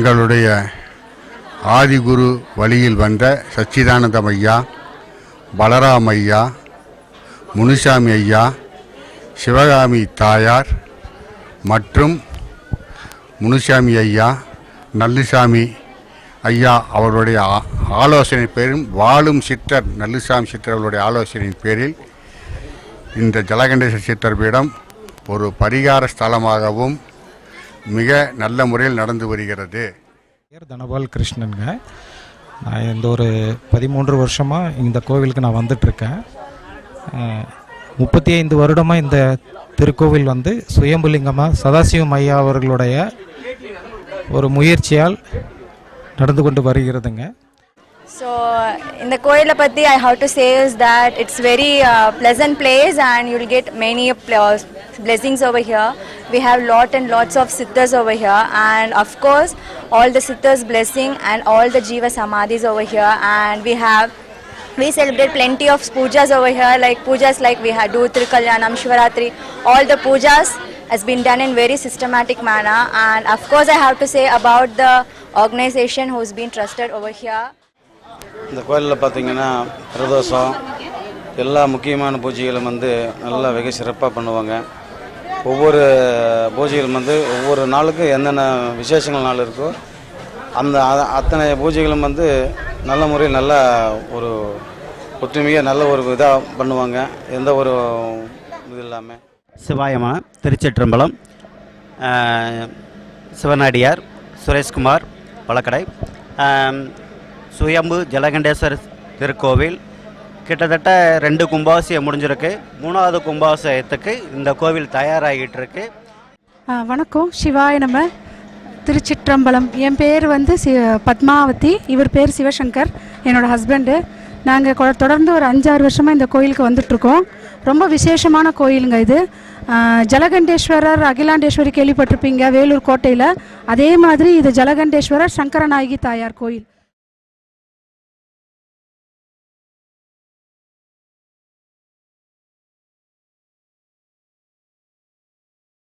எங்களுடைய ஆதிகுரு வழியில் வந்த சச்சிதானந்தம் ஐயா, பலராம் ஐயா, முனுசாமி ஐயா, சிவகாமி தாயார் மற்றும் முனுசாமி ஐயா, நல்லுசாமி ஐயா அவருடைய ஆலோசனை பேரும் வாழும் சித்தர் நல்லுசாமி சித்தர் அவருடைய ஆலோசனையின் பேரில் இந்த ஜலகண்டேஸ்வரர் சித்தர் பீடம் ஒரு பரிகார ஸ்தலமாகவும் மிக நல்ல முறையில் நடந்து வருகிறது. தனபால் கிருஷ்ணனுங்க. நான் இந்த ஒரு 13 வருஷமாக இந்த கோவிலுக்கு நான் வந்துட்டுருக்கேன். 35 வருடமாக இந்த திருக்கோவில் வந்து சுயம்புலிங்கமாக சதாசிவம் ஐயா அவர்களுடைய ஒரு முயற்சியால் நடந்து கொண்டு வருகிறதுங்க. So in the Koila Patti, I have to say is that it's very pleasant place and you'll get many blessings over here. We have lots of siddhas over here, and of course all the siddhas blessing and all the jiva samadhis over here, and we celebrate plenty of pujas over here, like pujas like we do Trikalyanam, Shivaratri. All the pujas has been done in very systematic manner, and of course I have to say about the organization who's been trusted over here. இந்த கோயிலில் பார்த்திங்கன்னா பிரதோஷம் எல்லா முக்கியமான பூஜைகளும் வந்து நல்லா வெகு சிறப்பாக பண்ணுவாங்க. ஒவ்வொரு பூஜைகளும் வந்து ஒவ்வொரு நாளுக்கு என்னென்ன விசேஷங்கள் நாள் இருக்கோ அந்த அத்தனை பூஜைகளும் வந்து நல்ல முறையில் நல்ல ஒரு ஒற்றுமையாக நல்ல ஒரு இதாக பண்ணுவாங்க. எந்த ஒரு இது இல்லாமல். சிவாயமா, திருச்சிற்றம்பலம், சிவனடியார், சுரேஷ்குமார், பழக்கடை. சுயம்பு ஜலகண்டேஸ்வரர் திருக்கோவில் கிட்டத்தட்ட 2 கும்பாபிஷேகம் முடிஞ்சிருக்கு. 3வது கும்பாபிஷேகத்துக்கு இந்த கோவில் தயாராகிட்டு இருக்கு. வணக்கம், சிவாய நம. திருச்சிற்றம்பலம். என் பேர் வந்து பத்மாவதி, இவர் பேர் சிவசங்கர், என்னோடய ஹஸ்பண்டு. நாங்கள் தொடர்ந்து ஒரு 5-6 வருஷமாக இந்த கோயிலுக்கு வந்துட்ருக்கோம். ரொம்ப விசேஷமான கோயிலுங்க இது. ஜலகண்டேஸ்வரர், அகிலாண்டேஸ்வரி கேள்விப்பட்டிருப்பீங்க வேலூர் கோட்டையில். அதே மாதிரி இது ஜலகண்டேஸ்வரர் சங்கரநாயகி தாயார் கோயில்.